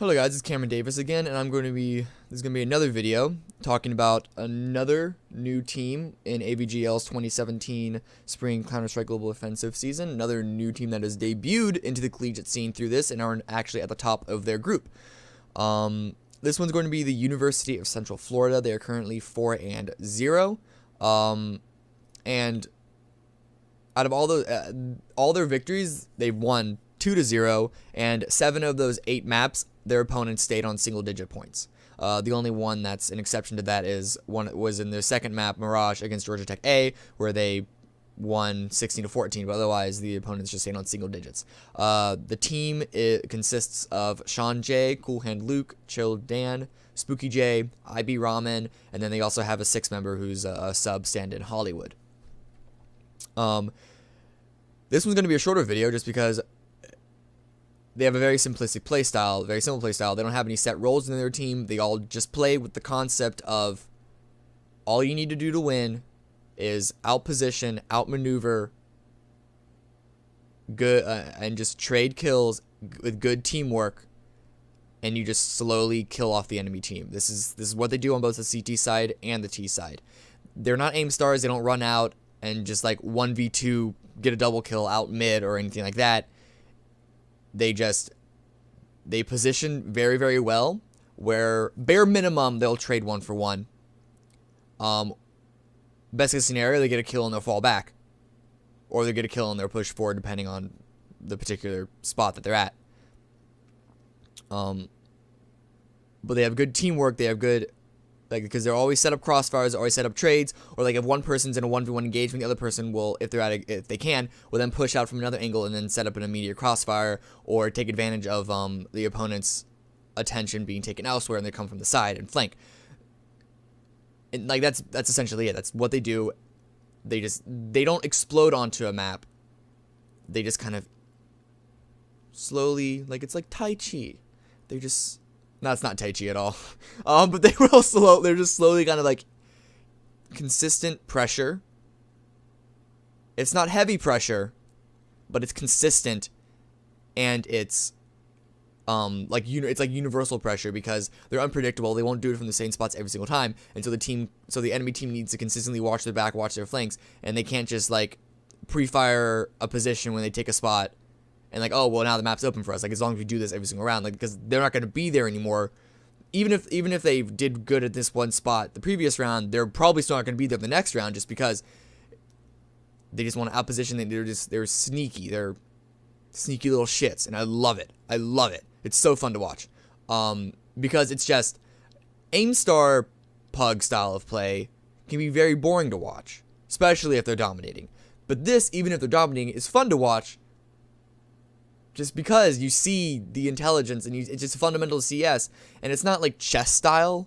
Hello guys, it's Cameron Davis again, and this is going to be another video talking about another new team in AVGL's 2017 Spring Counter-Strike Global Offensive season. Another new team that has debuted into the collegiate scene through this and are actually at the top of their group. This one's going to be the University of Central Florida. They are currently 4-0, and out of all their victories, they've won 2-0, and 7 of those 8 maps, their opponents stayed on single-digit points. The only one that's an exception to that was in their second map, Mirage, against Georgia Tech A, where they won 16-14, but otherwise the opponents just stayed on single digits. The team consists of Sean J, Cool Hand Luke, Chill Dan, Spooky J, IB Ramen, and then they also have a 6th member who's a sub stand-in Hollywood. This one's going to be a shorter video just because they have a very simplistic playstyle, very simple playstyle. They don't have any set roles in their team. They all just play with the concept of all you need to do to win is outposition, outmaneuver, good, and just trade kills with good teamwork, and you just slowly kill off the enemy team. This is what they do on both the CT side and the T side. They're not aim stars. They don't run out and just like 1v2 get a double kill out mid or anything like that. They position very, very well, where bare minimum they'll trade 1 for 1. Best case scenario, they get a kill and they'll fall back, or they get a kill and they'll push forward depending on the particular spot that they're at. But they have good teamwork. They have good, because they're always set up crossfires, always set up trades, or if one person's in a 1v1 engagement, the other person will, if they can, will then push out from another angle and then set up an immediate crossfire, or take advantage of the opponent's attention being taken elsewhere, and they come from the side and flank. And that's essentially it. That's what they do. They don't explode onto a map. They just kind of slowly, it's like Tai Chi. They just... No, it's not Tai Chi at all. But they're just slowly kind of consistent pressure. It's not heavy pressure, but it's consistent, and it's it's like universal pressure because they're unpredictable. They won't do it from the same spots every single time, and so the enemy team needs to consistently watch their back, watch their flanks, and they can't just pre-fire a position when they take a spot. And oh, well, now the map's open for us. As long as we do this every single round, because they're not going to be there anymore. Even if they did good at this one spot the previous round, they're probably still not going to be there the next round, just because they just want to outposition. They're sneaky. They're sneaky little shits, and I love it. I love it. It's so fun to watch. Because it's just aim star pug style of play can be very boring to watch, especially if they're dominating. But this, even if they're dominating, is fun to watch. Just because you see the intelligence, and it's just fundamental CS, and it's not like chess style,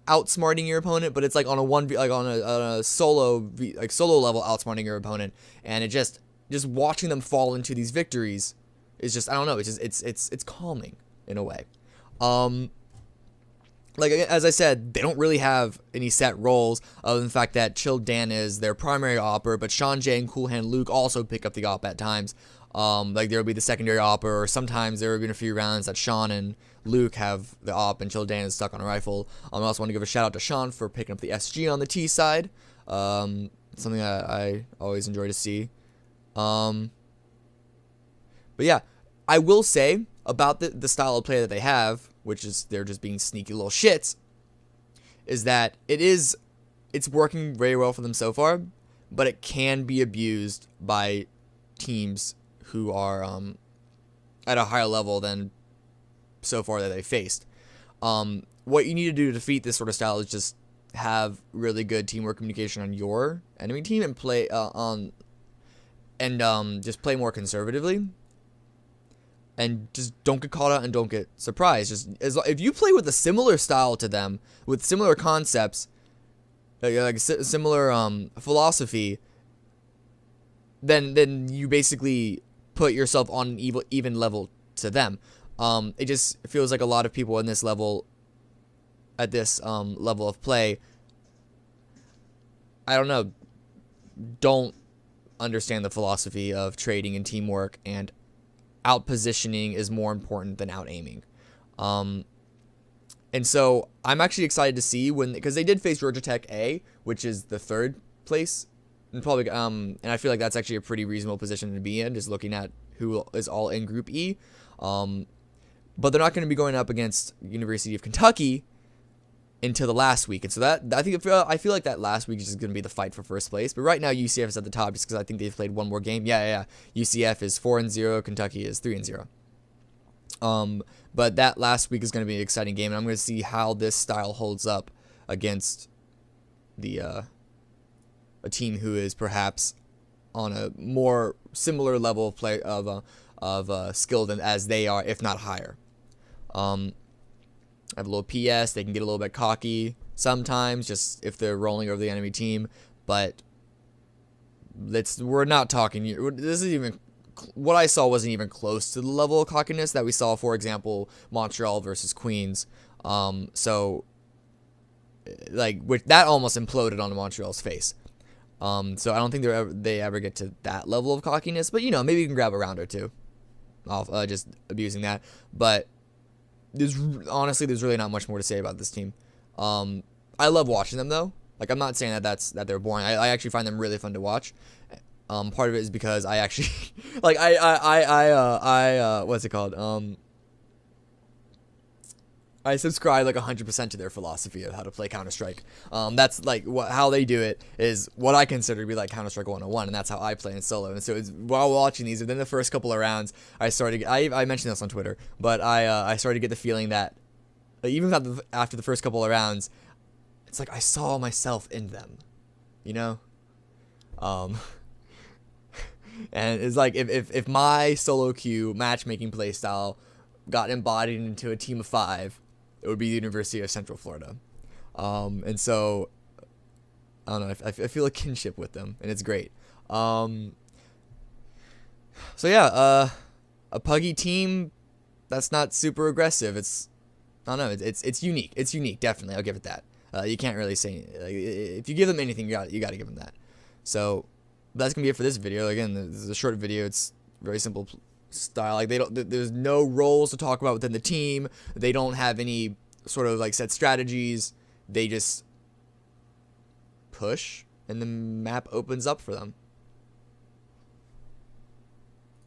outsmarting your opponent, but it's on a on a solo solo level outsmarting your opponent, and it just watching them fall into these victories is just, I don't know, it's calming in a way. As I said, they don't really have any set roles other than the fact that Chill Dan is their primary opper, but Sean J and Cool Hand Luke also pick up the op at times. There'll be the secondary opper, or sometimes there have been a few rounds that Sean and Luke have the op and Chill Dan is stuck on a rifle. I also want to give a shout out to Sean for picking up the SG on the T side. Something that I always enjoy to see. But yeah, I will say about the style of play that they have, which is they're just being sneaky little shits, is that it's working very well for them so far, but it can be abused by teams who are at a higher level than so far that they faced. What you need to do to defeat this sort of style is just have really good teamwork communication on your enemy team and play just play more conservatively. And just don't get caught out and don't get surprised. If you play with a similar style to them, with similar concepts, similar philosophy, then you basically put yourself on an even level to them. It just feels like a lot of people in this level, at this level of play, I don't know, don't understand the philosophy of trading and teamwork and out positioning is more important than out aiming. And so I'm actually excited to see because they did face Georgia Tech A, which is the third place, and probably and I feel like that's actually a pretty reasonable position to be in, just looking at who is all in Group E. But they're not going to be going up against University of Kentucky until the last week, and so that I feel like that last week is just going to be the fight for first place. But right now UCF is at the top just because I think they've played one more game. Yeah. UCF is 4-0, Kentucky is 3-0. But that last week is going to be an exciting game, and I'm going to see how this style holds up against a team who is perhaps on a more similar level of play of skill than as they are, if not higher. I have a little PS. They can get a little bit cocky sometimes, just if they're rolling over the enemy team. But we're not talking. This is even what I saw wasn't even close to the level of cockiness that we saw, for example, Montreal versus Queens. So that almost imploded on Montreal's face. So I don't think they ever get to that level of cockiness. But maybe you can grab a round or two off just abusing that. But there's really not much more to say about this team. I love watching them though. Like, I'm not saying that they're boring. I actually find them really fun to watch. Part of it is because I actually like what's it called? I subscribe like 100% to their philosophy of how to play Counter-Strike. That's like how they do it is what I consider to be like Counter-Strike 101, and that's how I play in solo. And so it's, while watching these, within the first couple of rounds, I mentioned this on Twitter, but I started to get the feeling that even after the first couple of rounds, it's like I saw myself in them, And it's like if my solo queue matchmaking play style got embodied into a team of 5, it would be the University of Central Florida. And so I don't know. I feel a kinship with them, and it's great. So yeah, a puggy team that's not super aggressive. I don't know. It's unique. It's unique. Definitely, I'll give it that. You can't really say if you give them anything, you got to give them that. So that's gonna be it for this video. Again, this is a short video. It's very simple style. Like there's no roles to talk about within the team. They don't have any sort of like set strategies. They just push, and the map opens up for them.